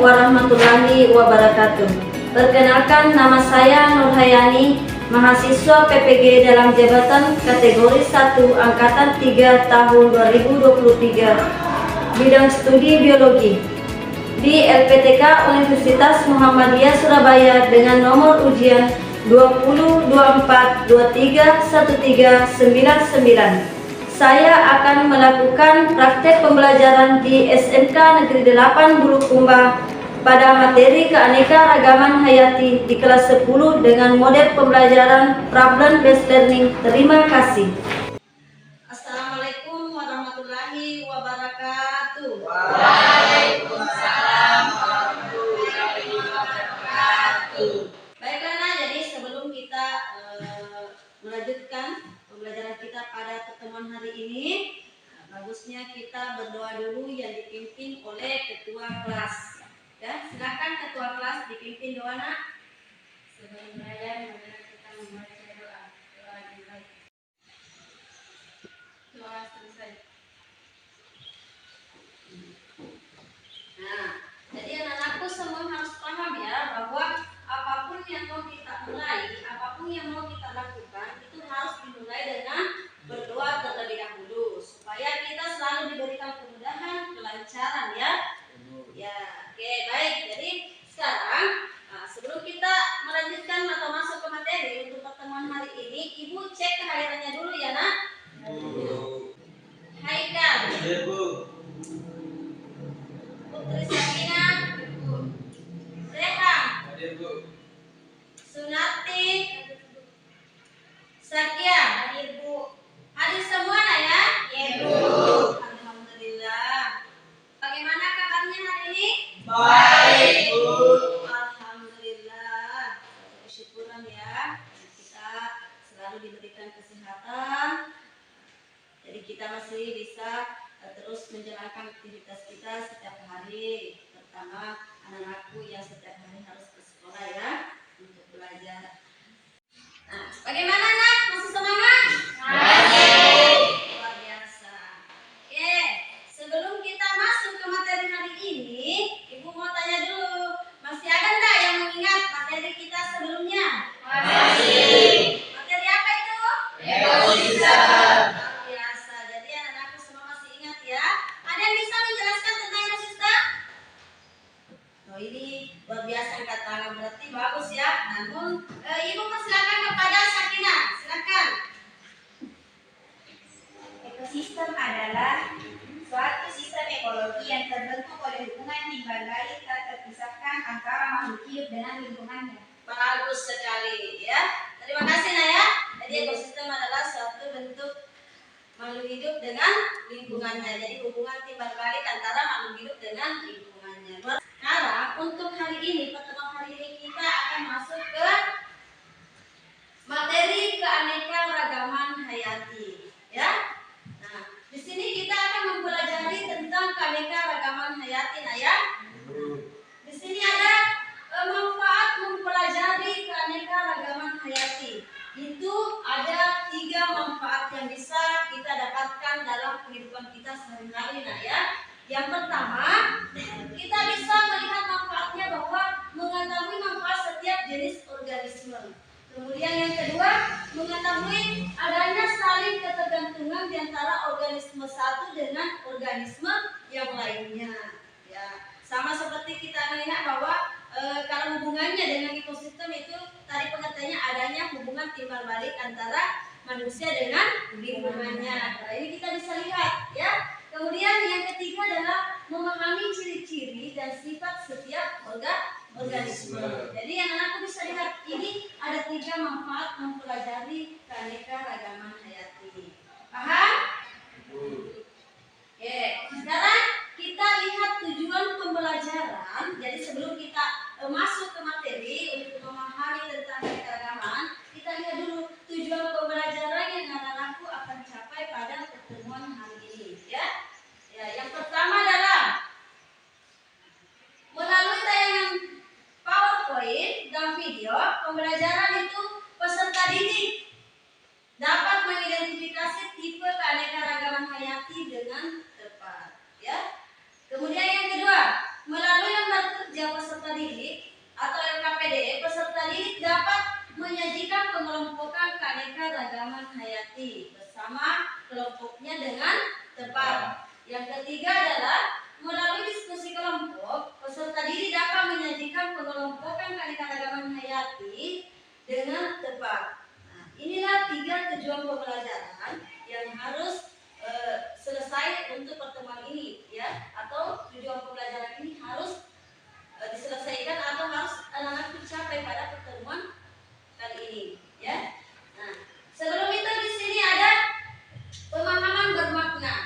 warahmatullahi wabarakatuh. Perkenalkan, nama saya Nurhayani, mahasiswa PPG dalam jabatan kategori 1 Angkatan 3 tahun 2023, bidang studi biologi di LPTK Universitas Muhammadiyah Surabaya dengan nomor ujian 2024231399. Saya akan melakukan praktek pembelajaran di SMK Negeri 8 Bulukumba pada materi keanekaragaman hayati di kelas 10 dengan model pembelajaran problem based learning. Terima kasih. Assalamualaikum warahmatullahi wabarakatuh. Waalaikumsalam warahmatullahi wabarakatuh. Baiklah, nah, jadi sebelum kita melanjutkan pembelajaran kita pada pertemuan hari ini, bagusnya kita berdoa dulu yang dipimpin oleh ketua kelas. Ya, silakan ketua kelas dipimpin doa, nak. Sebelum belajar, marilah kita membaca doa. Doa dimulai. Doa selesai. Nah, jadi anak-anakku semua harus paham ya bahwa apapun yang mau kita mulai, apapun yang mau kita lakukan itu harus dimulai dengan berdoa terlebih dahulu supaya kita selalu diberikan kemudahan, kelancaran ya. Ya, oke, baik. Jadi sekarang sebelum kita melanjutkan atau masuk ke materi untuk pertemuan hari ini, Ibu cek kehadirannya dulu ya, nak. Haikal. Iya, Bu. Putri Sakina. Reham. Hadir, Bu. Sunati. Sakia. Hadir, Bu. Hadir semua ya? Iya, Bu. Alhamdulillah. Bagaimana kabarnya hari ini? Baik, Bu. Alhamdulillah. Syukuran ya. Kita selalu diberikan kesehatan. Jadi kita masih bisa terus menjalankan aktivitas kita setiap hari. Terutama anak-anakku yang setiap hari harus ke sekolah ya untuk belajar. Nah, bagaimana nak? Masih semangat? Luar biasa. Oke, sebelum kita masuk ke materi hari ini, Ibu mau tanya dulu, masih ada enggak yang mengingat materi kita sebelumnya? Masih. Materi apa itu? Ekosistem. Luar biasa. Jadi anak-anakku semua masih ingat ya. Ada yang bisa menjelaskan tentang ekosistem? Oh, ini luar biasa angkat tangan, berarti bagus ya. Namun Ibu persilakan kepada Sakina, silakan. Ekosistem adalah suatu sistem ekologi yang terbentuk oleh hubungan timbal balik tak terpisahkan antara makhluk hidup dengan lingkungannya. Bagus sekali ya. Terima kasih Naya. Jadi ekosistem adalah suatu bentuk makhluk hidup dengan lingkungannya. Jadi hubungan timbal balik antara makhluk hidup dengan lingkungannya. Sekarang untuk hari ini, pertemuan hari ini kita akan masuk ke materi keanekaragaman hayati, ya. Nah, di sini kita akan mempelajari tentang keanekaragaman hayati, Naya. Di sini ada manfaat mempelajari keanekaragaman hayati. Itu ada 3 manfaat yang bisa kita dapatkan dalam kehidupan kita sehari-hari, Naya. Yang pertama, kita bisa melihat manfaatnya bahwa mengetahui manfaat setiap jenis organisme. Kemudian yang kedua, mengetahui adanya saling ketergantungan di antara organisme satu dengan organisme yang lainnya. Ya, sama seperti kita melihat bahwa kalau hubungannya dengan ekosistem itu tadi pengertiannya adanya hubungan timbal balik antara manusia dengan lingkungannya. Nah, ini kita bisa lihat ya. Kemudian yang ketiga adalah memahami ciri-ciri dan sifat setiap organisme. Jadi yang anakku bisa lihat ini ada 3 manfaat mempelajari keanekaragaman hayati. Paham? Oke, sekarang kita lihat tujuan pembelajaran. Jadi sebelum kita masuk ke materi untuk memahami tentang keanekaragaman, kita lihat dulu tujuan pembelajaran yang anak-anakku akan capai pada pertemuan hari ini, ya. Ya, yang pertama adalah melalui tayangan PowerPoint dan video, pembelajaran itu peserta didik keanekaragaman hayati bersama kelompoknya dengan tepat. Yang ketiga adalah melalui diskusi kelompok, peserta didik dapat menyajikan pengelompokan keanekaragaman hayati dengan tepat. Nah, inilah 3 tujuan pembelajaran yang harus selesai untuk pertemuan ini, ya, atau tujuan pembelajaran ini harus diselesaikan atau harus anak-anak mencapai pada pertemuan kali ini, ya. Nah, sebelum itu di sini ada pemahaman bermakna.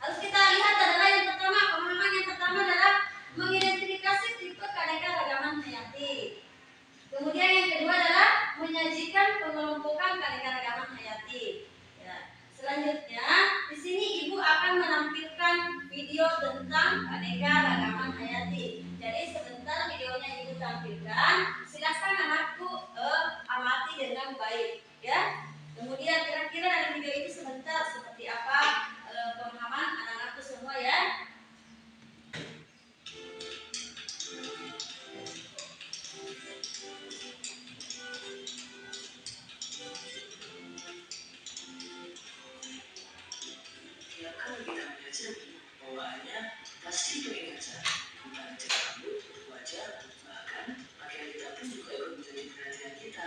Harus kita lihat adalah yang pertama, pemahaman yang pertama adalah mengidentifikasi tipe keanekaragaman hayati. Kemudian yang kedua adalah menyajikan pengelompokan keanekaragaman hayati. Ya. Selanjutnya, di sini Ibu akan menampilkan video tentang keanekaragaman hayati. Jadi sebentar videonya Ibu tampilkan, silakan anakku amati dengan baik, ya. Kemudian kira-kira dalam video itu sebentar seperti apa pemahaman anak-anakku semua, ya. Tiap kali kita belajar, bawaannya pasti pengen ngajar. Bukan cara rambut, wajah, bahkan pakaian kita pun juga ikut menjadi perhatian kita.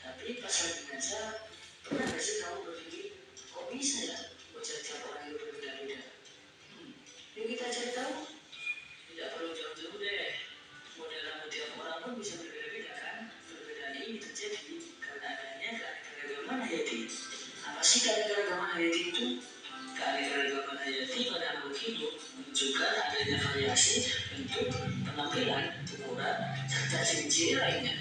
Tapi pas lagi ngajar, pernah gak sih kamu berpikir, kok bisa ya wajah tiap orang itu berbeda-beda? Yuk kita cari tahu. Tidak perlu jauh-jauh deh. Model rambut tiap orang pun bisa berbeda-beda kan? Perbedaan ini terjadi karena adanya keanekaragaman hayati. Apa sih keanekaragaman hayati itu? Keanekaragaman hayati pada makhluk hidup menunjukkan adanya variasi bentuk, penampilan, ukuran, serta ciri-ciri lainnya.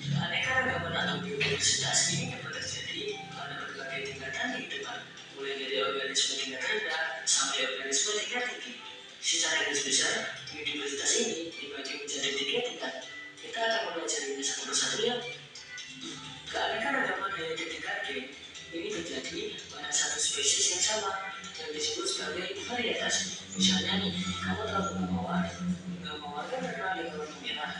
Keanekaragaman atau biodiversitas ini dapat terjadi pada berbagai tingkatan kehidupan, mulai dari organisme tingkat rendah sampai organisme tingkat tinggi. Secara garis besar, biodiversitas ini dibagi menjadi 3 tingkat. Kita akan mempelajarinya satu persatu ya. Keanekaragaman hayati tingkat G ini terjadi pada satu spesies yang sama yang disebut sebagai varietas. Misalnya nih, kamu tahu bunga mawar? Bunga mawar kan terkenal dengan warna merah.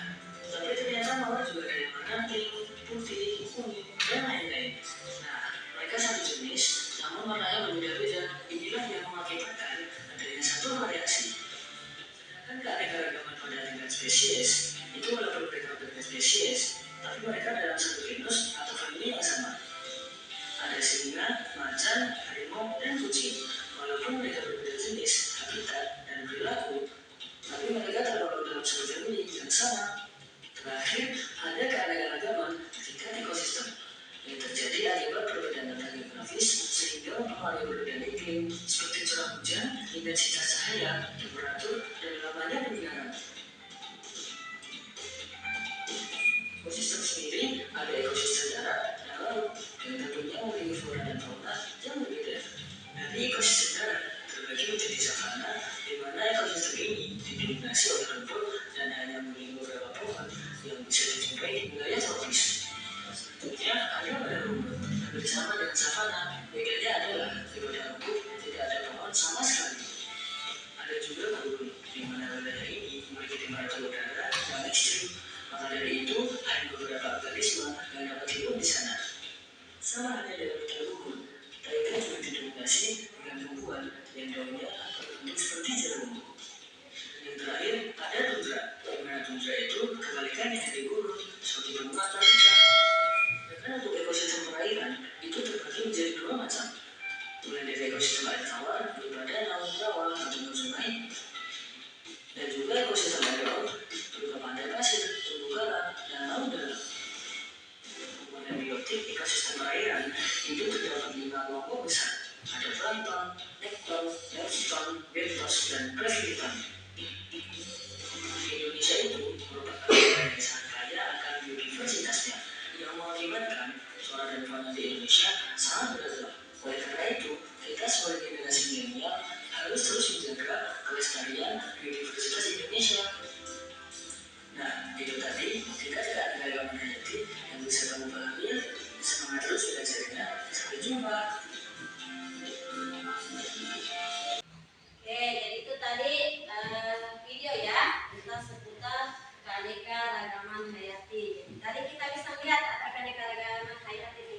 Tapi ternyata mawar juga ada yang warna pink, putih, kuning, dan lain-lain. Nah, mereka satu jenis, namun warnanya berbeda-beda. Inilah yang mengakibatkan adanya satu variasi. Sedangkan keanekaragaman pada tingkat spesies itu walaupun mereka berbeda spesies, tapi mereka dalam satu genus atau famili yang sama. Ada singa, macan, harimau, dan kucing. Walaupun mereka berbeda jenis, habitat, dan perilaku, tapi mereka tergabung dalam satu famili yang sama. Terakhir, ada keanekaragaman tingkat ekosistem yang terjadi akibat perbedaan letak geografis sehingga mempengaruhi perbedaan iklim seperti curah hujan, intensitas cahaya, temperatur, dan lamanya penyiaran. Ekosistem sendiri ada ekosistem darat dan laut yang tentunya memiliki flora dan fauna yang berbeda. Dari ekosistem darat terbagi menjadi savana, di mana ekosistem ini didominasi oleh rumput dan hanya memiliki beberapa pohon yang bisa dijumpai di wilayah tropis. Bentuknya ada pada rumput, hampir sama dengan savana. Bedanya adalah di pada rumput tidak ada pohon sama sekali. Ada juga gurun, di mana wilayah ini memiliki temperatur udara yang ekstrim. Maka dari itu, ada beberapa organisme yang dapat hidup di sana. Sama halnya dengan hutan gurun, mereka juga didominasi dengan tumbuhan yang daunnya berbentuk seperti jarum. Yang terakhir, ada tundra, di mana tundra itu kebalikannya dari gurun, seperti benua tropika. Dan untuk ekosistem perairan, itu terbagi menjadi 2 macam. Mulai dari ekosistem air tawar, berupa danau, rawa, atau sungai, dan juga ekosistem air laut, berupa pantai pasir, terumbu karang, dan laut dalam. Kemudian biotik ekosistem perairan itu terdapat 5 kelompok besar. Ada plankton, nekton, neoston, bentos, dan previton. Indonesia itu merupakan negara yang sangat kaya akan biodiversitasnya, yang mengakibatkan flora dan fauna di Indonesia sangat beragam. Oleh karena itu, kita sebagai generasi milenial harus terus menjaga kelestarian biodiversitas Indonesia. Nah, itu tadi tingkat keanekaragaman hayati yang bisa kamu pahami. Semangat terus belajarnya. Sampai jumpa. Oke, jadi itu tadi video ya tentang seputar keanekaragaman hayati. Jadi tadi kita bisa lihat ada keanekaragaman hayati di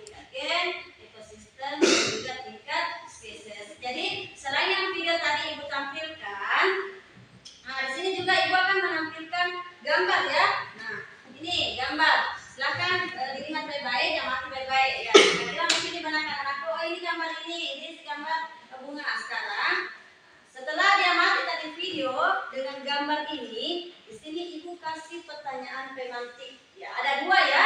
gambar ini gambar bunga. Sekarang setelah dia mati tadi video dengan gambar ini, di sini ibu kasih pertanyaan pemantik. Ya, ada dua ya.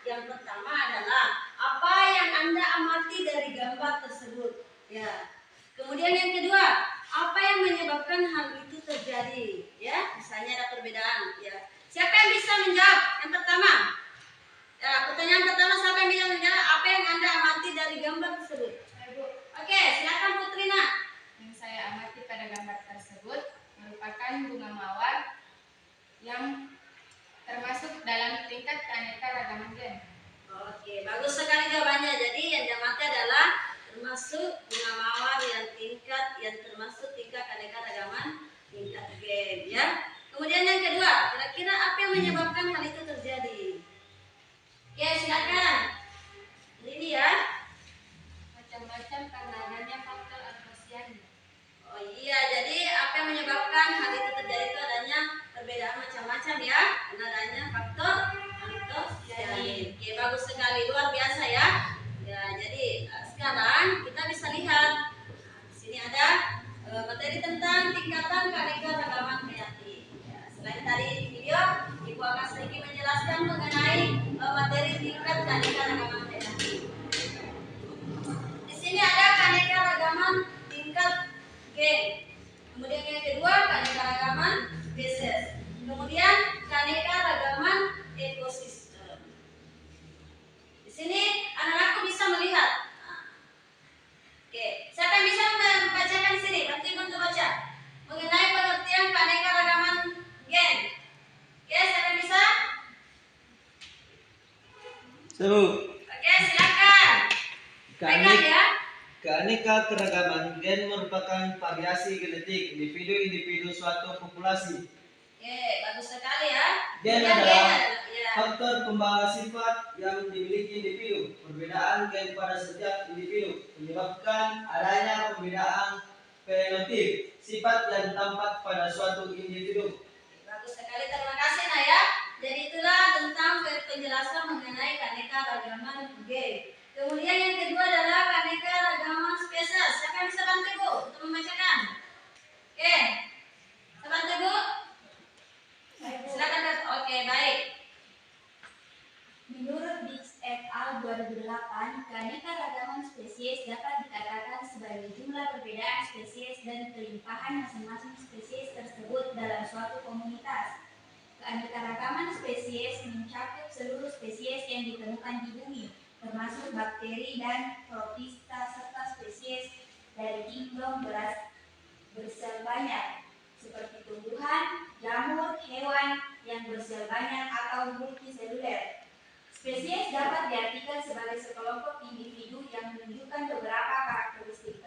Yang pertama adalah apa yang Anda amati dari gambar tersebut. Ya. Kemudian yang kedua, apa yang menyebabkan hal itu terjadi? Ya, misalnya ada perbedaan. Ya. Siapa yang bisa menjawab? Yang pertama. Ya, pertanyaan pertama siapa yang bisa menjawab? Apa yang Anda amati dari gambar tersebut? Ibu, Oke, silakan Putrina. yang saya amati pada gambar tersebut merupakan bunga mawar yang termasuk dalam tingkat keanekaragaman gen. Oke, bagus sekali jawabannya. Jadi yang diamati adalah termasuk bunga mawar yang termasuk tingkat keanekaragaman tingkat gen, ya. Kemudian yang kedua, kira-kira apa yang menyebabkan hal itu terjadi? Oke, silakan. Ini ya. Macam-macam karena adanya faktor antosianin. Oh iya, jadi apa yang menyebabkan hal itu terjadi itu adanya perbedaan macam-macam ya, karena adanya faktor antosianin. Oke, bagus sekali, luar biasa ya. Ya, jadi sekarang kita bisa lihat di sini ada materi tentang tingkatan keanekaragaman hayati. Ya, selain tadi di video, Ibu akan sedikit menjelaskan mengenai materi tingkat keanekaragaman hayati. Di sini ada keanekaragaman tingkat gen. Kemudian yang kedua keanekaragaman spesies. Kemudian keanekaragaman ekosistem. Di sini anak-anakku bisa melihat. Oke, siapa yang bisa membacakan di sini? Bantu Ibu untuk baca mengenai pengertian keanekaragaman gen. Oke, siapa yang bisa? Seru. Oke, silakan. Pegang ya. Keanekaragaman gen merupakan variasi genetik individu-individu suatu populasi. Oke, bagus sekali ya. Gen Kemudian adalah ya. faktor pembawa sifat yang dimiliki individu. Perbedaan gen pada setiap individu menyebabkan adanya perbedaan fenotip sifat yang tampak pada suatu individu. Bagus sekali, terima kasih Naya. Jadi itulah tentang penjelasan mengenai keanekaragaman gen. Kemudian yang kedua adalah keanekaragaman spesies. Siapa yang bisa bantu Bu untuk membacakan? Oke, bisa bantu Bu? Silakan. Oke, baik. Menurut Dix et al. 2008, keanekaragaman spesies dapat dikatakan sebagai jumlah perbedaan spesies dan kelimpahan masing-masing spesies tersebut dalam suatu komunitas. Keanekaragaman spesies mencakup seluruh spesies yang ditemukan di bumi, termasuk bakteri dan protista serta spesies dari kingdom bersel banyak, seperti tumbuhan, jamur, hewan yang bersel banyak atau multiseluler. Spesies dapat diartikan sebagai sekelompok individu yang menunjukkan beberapa karakteristik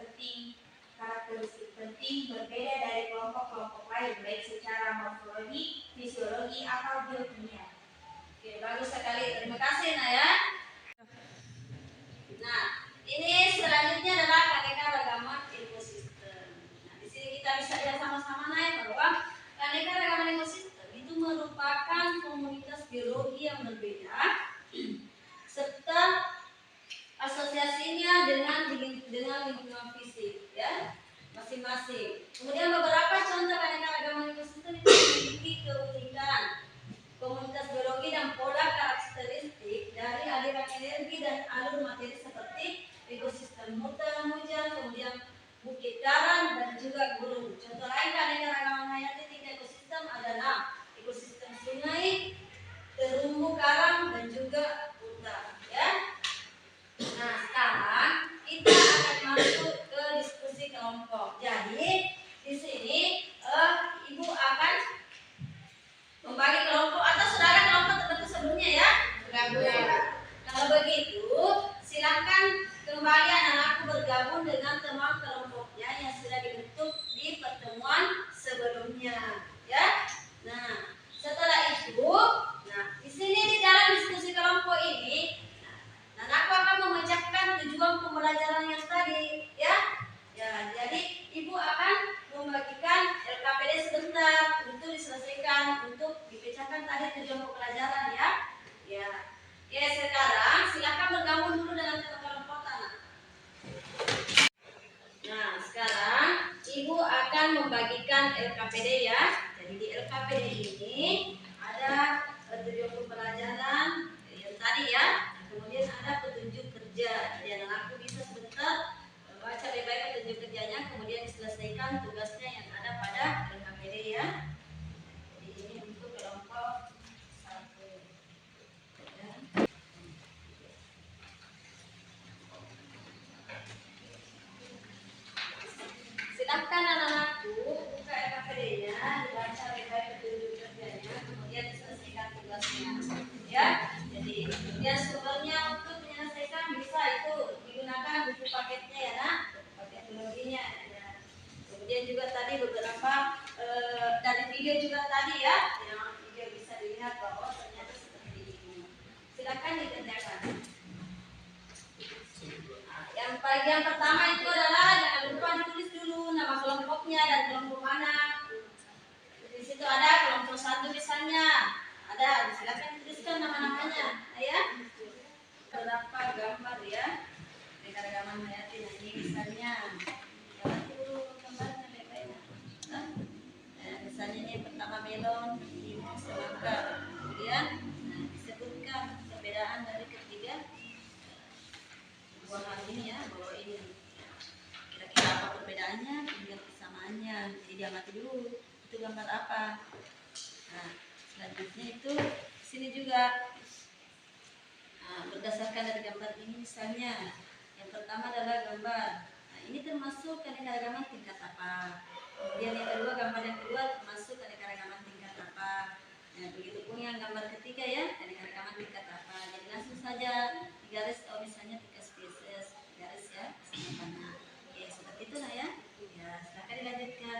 penting berbeda dari kelompok-kelompok lain, baik secara morfologi, fisiologi, atau biokimia. Oke, bagus sekali. Terima kasih Naya. Nah, ini selanjutnya adalah keanekaragaman ekosistem. Nah, di sini kita bisa lihat sama-sama Naya bahwa keanekaragaman ekosistem itu merupakan komunitas biologi yang berbeda serta asosiasinya dengan lingkungan fisik ya masing-masing. Kemudian beberapa contoh keanekaragaman ekosistem itu memiliki keunikan komunitas biologi dan pola karakteristik dari aliran energi dan alur materi seperti ekosistem hutan, hujan, kemudian bukit karang dan juga gurun. Contoh lain keanekaragaman hayati tingkat ekosistem adalah ekosistem sungai, terumbu karang dan juga hutan. Ya. Nah, sekarang kita akan masuk ke diskusi kelompok. Jadi di sini Ibu akan membagi kelompok atau saudara kelompok tertentu sebelumnya ya. Kalau begitu, silakan kembali anak-anakku bergabung dengan teman kelompoknya yang sudah dibentuk di pertemuan sebelumnya, ya. Nah, setelah itu, di sini di dalam diskusi kelompok ini, aku akan memecahkan tujuan pembelajaran yang tadi, ya. Ya, jadi Ibu akan membagikan LKPD sebentar untuk diselesaikan, untuk dipecahkan tadi tujuan pembelajaran ya. Ya. Oke, sekarang silakan bergabung dulu dengan teman kelompok anak. LKPD ya. Jadi di LKPD ini ada tujuan pembelajaran yang tadi ya. Kemudian ada petunjuk kerja. Jadi anak-anakku bisa sebentar baca baik-baik petunjuk kerjanya, kemudian diselesaikan tugasnya yang ada pada LKPD ya. Jadi ini untuk kelompok 1. Ya. Silakan anak-anakku buka LKPD-nya, dibaca baik-baik petunjuk kerjanya, kemudian diselesaikan tugasnya. Ya, jadi kemudian sumbernya untuk menyelesaikan bisa itu digunakan buku paketnya ya nak, paket teknologinya. Ya. Kemudian juga tadi beberapa dari video juga tadi ya, yang video bisa dilihat bahwa ternyata seperti ini. Silakan dikerjakan. Yang pertama itu adalah jangan lupa ditulis dulu nama kelompoknya dan kelompok mana. Di situ ada kelompok 1 misalnya, ada, silakan tuliskan nama-namanya, ya. Berapa gambar ya? Keanekaragaman hayati. Nah, ini misalnya, jangan dulu gambarnya baik-baik. Nah, misalnya ini pertama melon, ini semangka. Kemudian disebutkan perbedaan dari ketiga buah ini ya, bahwa ini kira-kira apa perbedaannya, kemudian persamaannya. Jadi diamati dulu itu gambar apa. Nah, selanjutnya itu sini juga berdasarkan dari gambar ini misalnya yang pertama adalah gambar. Nah, ini termasuk keanekaragaman tingkat apa. Kemudian yang kedua, gambar yang kedua termasuk keanekaragaman tingkat apa. Nah, begitu pun yang gambar ketiga ya, keanekaragaman tingkat apa. Jadi langsung saja digaris, misalnya tingkat spesies, garis ya, sama. Oke, seperti itu lah ya. Ya, silakan dilanjutkan.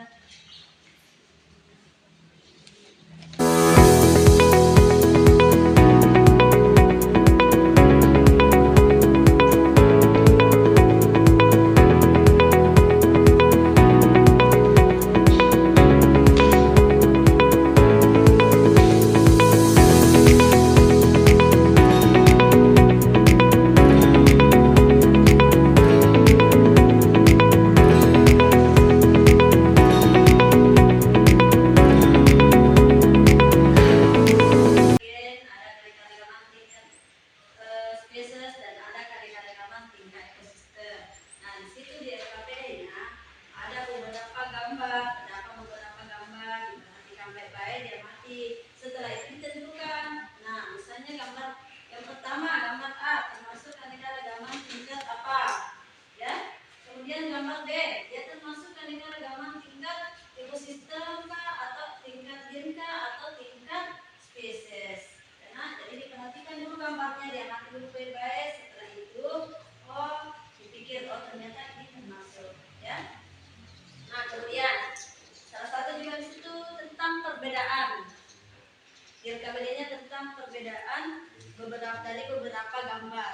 LKPD-nya tentang perbedaan beberapa gambar.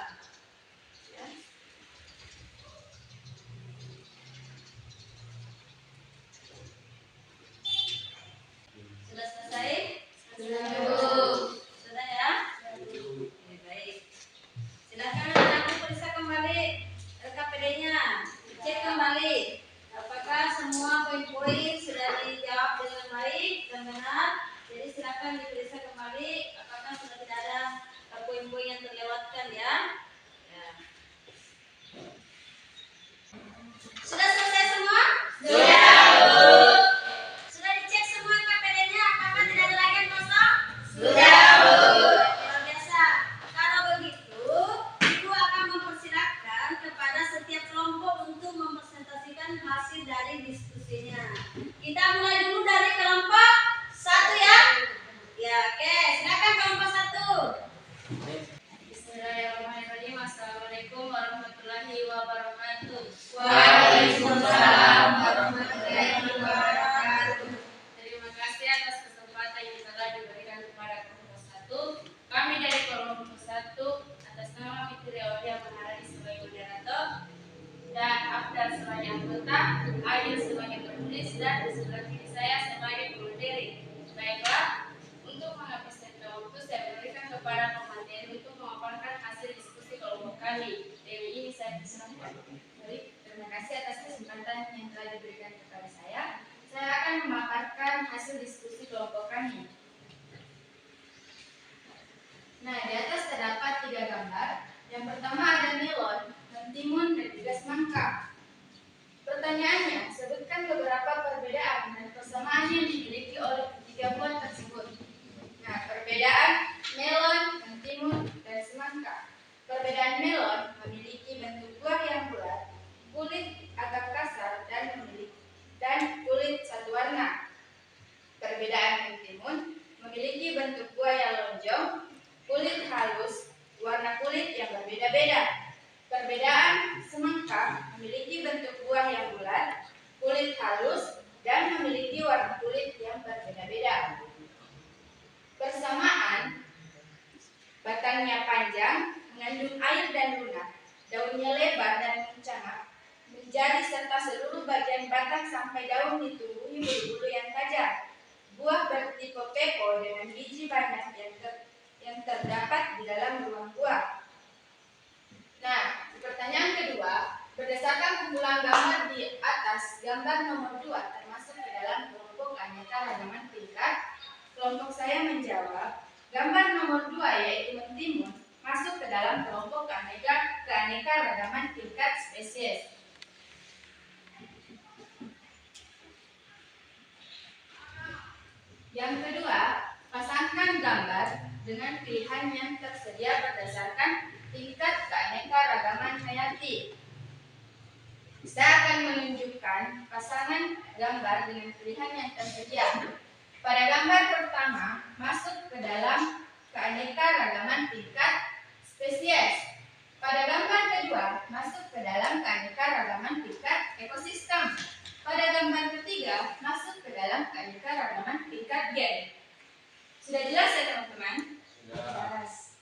Ya. Sudah selesai? Sudah ya? Oke, baik. Silakan anak-anak periksa kembali LKPD-nya. Cek kembali apakah semua poin-poin sudah dijawab dengan baik dan benar. Jadi silakan diperiksa kembali apakah sudah tidak ada poin-poin yang terlewatkan ya. Sudah selesai semua? Sudah. Sudah dicek semua KPD-nya apakah tidak ada lagi yang kosong? Sudah. Luar biasa. Kalau begitu, Ibu akan mempersilahkan kepada setiap kelompok untuk mempresentasikan hasil dari diskusinya. Kita mulai dulu dari kelompok 1 ya. Ya, oke. Silakan kelompok 1. Bismillahirrahmanirrahim. Assalamualaikum warahmatullahi wabarakatuh. Waalaikumsalam warahmatullahi wabarakatuh. Terima kasih atas kesempatan yang telah diberikan kepada kelompok 1. Kami dari kelompok 1 atas nama Fitri Aulia Maharani sebagai moderator dan Afdal sebagai anggota, Ayu sebagai penulis dan di sebelah kiri saya sebagai pemateri. Baiklah, untuk menghabiskan waktu saya berikan kepada pemateri untuk memaparkan hasil diskusi kelompok kami. Dengan ini saya persilakan. Baik, terima kasih atas kesempatan yang telah diberikan kepada saya. Saya akan memaparkan hasil diskusi kelompok kami. Nah, di atas terdapat 3 gambar. Yang pertama ada melon, mentimun, dan juga semangka. Pertanyaannya, sebutkan beberapa perbedaan dan persamaan yang dimiliki oleh ketiga buah tersebut. Nah, perbedaan melon, mentimun, dan semangka. Perbedaan melon memiliki bentuk buah yang bulat, kulit agak kasar, dan kulit satu warna. Perbedaan mentimun memiliki bentuk buah yang lonjong, kulit halus, warna kulit yang berbeda-beda. Perbedaan semangka memiliki bentuk buah yang bulat, kulit halus, dan memiliki warna kulit yang berbeda-beda. Persamaan, batangnya panjang, mengandung air dan lunak, daunnya lebar dan mencangak, menjadi serta seluruh bagian batang sampai daun ditumbuhi bulu-bulu yang tajam. Buah bertipe pepo dengan biji banyak yang terdapat di dalam ruang buah. Nah, pertanyaan kedua, berdasarkan kumpulan gambar di atas, gambar nomor 2 termasuk ke dalam kelompok keanekaragaman tingkat. Kelompok saya menjawab, gambar nomor 2 yaitu mentimun masuk ke dalam kelompok keanekaragaman tingkat spesies. Yang kedua, pasangkan gambar dengan pilihan yang tersedia berdasarkan tingkat keanekaragaman hayati. Saya akan menunjukkan pasangan gambar dengan pilihan yang tersedia. Pada gambar pertama, masuk ke dalam keanekaragaman tingkat spesies. Pada gambar kedua, masuk ke dalam keanekaragaman tingkat ekosistem. Pada gambar ketiga, masuk ke dalam keanekaragaman tingkat gen. Sudah jelas ya teman-teman? Jelas.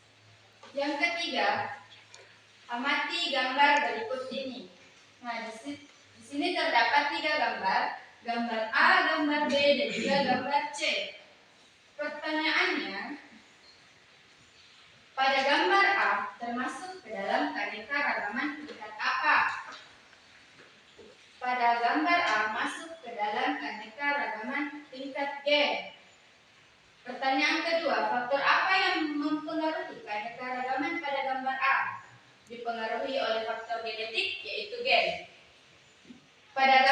Yang ketiga, amati gambar berikut ini. Nah, di sini terdapat 3 gambar, gambar A, gambar B, dan juga gambar C. Pertanyaannya, pada gambar A termasuk ke dalam keanekaragaman tingkat apa? Pada gambar A masuk ke dalam keanekaragaman tingkat G. Pertanyaan kedua, faktor apa yang mempengaruhi keanekaragaman pada gambar A? Dipengaruhi oleh faktor genetik, yaitu gen. Pada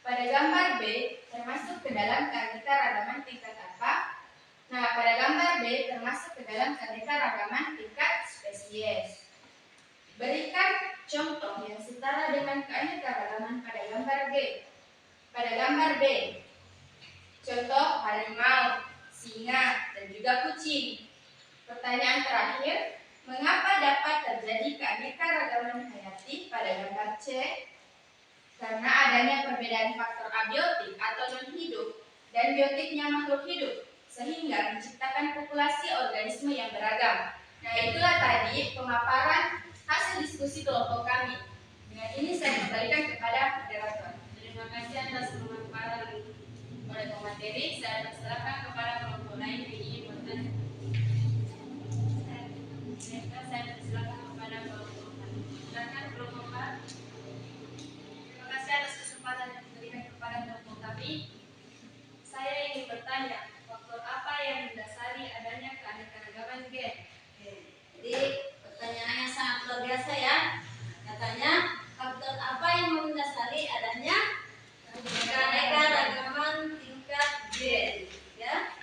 gambar B termasuk ke dalam keanekaragaman tingkat apa? Nah, pada gambar B termasuk ke dalam keanekaragaman tingkat spesies. Berikan contoh yang setara dengan keanekaragaman pada gambar G. Pada gambar B, contoh harimau, singa, dan juga kucing. Pertanyaan terakhir, mengapa dapat terjadi keanekaragaman hayati pada gambar C? Karena adanya perbedaan faktor abiotik atau non-hidup dan biotiknya makhluk hidup, sehingga menciptakan populasi organisme yang beragam. Nah, itulah tadi pemaparan hasil diskusi kelompok kami. Dengan ini saya kembalikan kepada moderator. Terima kasih atas pemaparan oleh pemateri. Saya persilakan kepada kelompok lain yang ingin bertanya. Saya persilakan kepada kelompok lain. Silakan kelompok A. Terima kasih atas kesempatan yang diberikan kepada kelompok kami. Saya ingin bertanya, faktor apa yang mendasari adanya keanekaragaman gen? Jadi pertanyaannya sangat luar biasa ya. Katanya faktor apa yang mendasari adanya keanekaragaman tingkat gen? Ya.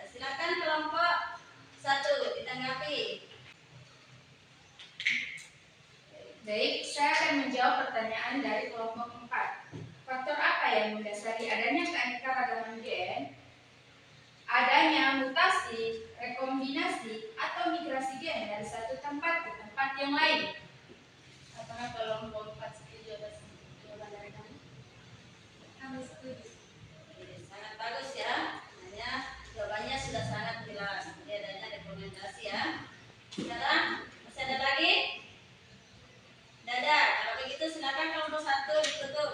Silakan kelompok 1 ditanggapi. Baik, saya akan menjawab pertanyaan dari kelompok 4. Faktor apa yang mendasari adanya keanekaragaman gen? Adanya mutasi, rekombinasi, atau migrasi gen dari satu tempat ke tempat yang lain. Apakah kelompok 4 setuju atas jawaban dari kami? Kami setuju. Sangat bagus ya. Jawabannya sudah sangat jelas. Ini adanya rekomendasi ya. Sekarang masih ada lagi? Tidak ada. Kalau begitu silakan kelompok 1 ditutup.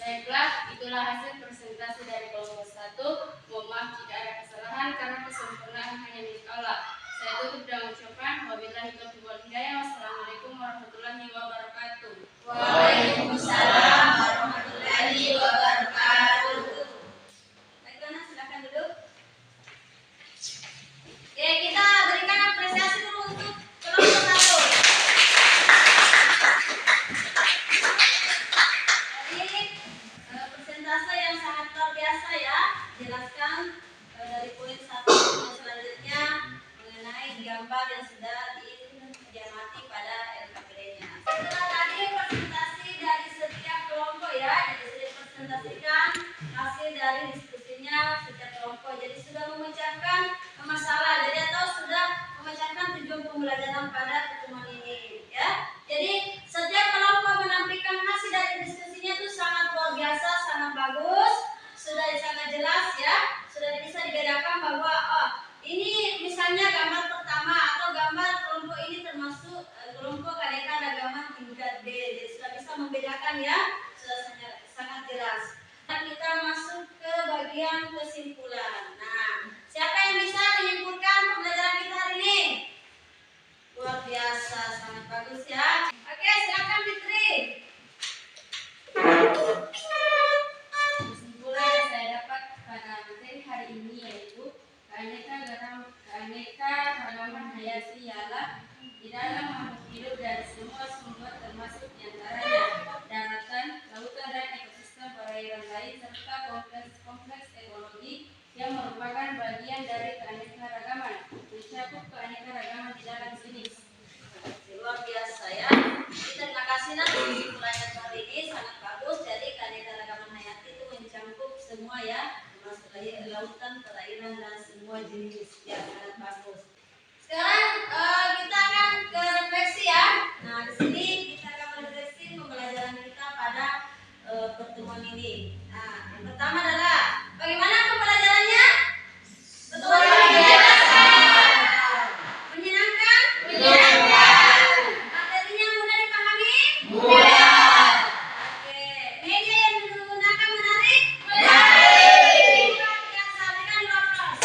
Baiklah, itulah hasil presentasi dari kelompok 1. Mohon maaf jika ada kesalahan karena kesempurnaan hanya milik Allah. Saya tutup dengan ucapan wabillahi taufiq wal hidayah. Wassalamualaikum warahmatullahi wabarakatuh. Waalaikumsalam warahmatullahi wabarakatuh. Baiklah, presentasi dari setiap kelompok ya. Jadi sudah presentasikan hasil dari diskusinya setiap kelompok. Jadi sudah memecahkan masalah. Jadi atau sudah memecahkan tujuan pembelajaran pada pertemuan ini ya. Jadi setiap kelompok menampilkan hasil dari diskusinya itu sangat luar biasa, sangat bagus, sudah sangat jelas ya. Sudah bisa dibedakan bahwa ini misalnya gambar pertama atau gambar kelompok ini termasuk kelompok keanekaragaman tingkat B. Jadi sudah bisa membedakan ya, sudah sangat jelas. Dan kita masuk ke bagian kesimpulan. Nah, siapa yang bisa menyimpulkan pembelajaran kita hari ini? Luar biasa, sangat bagus ya. Oke, silakan Fitri. Kesimpulan yang saya dapat pada materi hari ini yaitu keanekaragaman hayati ialah di dalam makhluk hidup dari semua sumber termasuk diantaranya daratan, lautan dan ekosistem perairan lain serta kompleks ekologi yang merupakan bagian dari keanekaragaman, mencakup keanekaragaman di dalam jenis. Luar biasa ya. Terima kasih nanti kesimpulannya kali ini sangat bagus. Jadi keanekaragaman hayati itu mencakup semua ya, termasuk lautan, perairan dan semua jenis ya, sangat bagus. Sekarang kita akan ke refleksi ya. Nah di sini kita akan merefleksi pembelajaran kita pada pertemuan ini. Nah yang pertama adalah bagaimana pembelajarannya? Betul biasa. Menyenangkan? Menyenangkan. Materinya mudah dipahami? Mudah. Oke. Media yang digunakan menarik? Menarik. Luar biasa. Berikan dulu aplaus.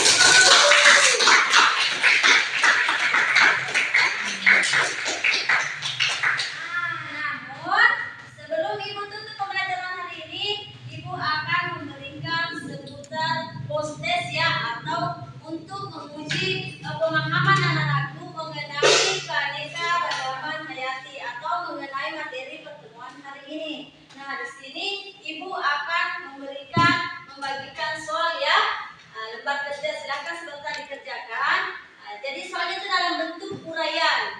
Namun sebelum Ibu tutup pembelajaran hari ini, Ibu akan memberikan seputar post-test ya, atau untuk menguji pemahaman anak-anakku mengenai keanekaragaman hayati atau mengenai materi pertemuan hari ini. Nah, di sini Ibu akan membagikan soal ya, lembar kerja, silakan sebentar dikerjakan. Jadi soalnya itu dalam bentuk uraian.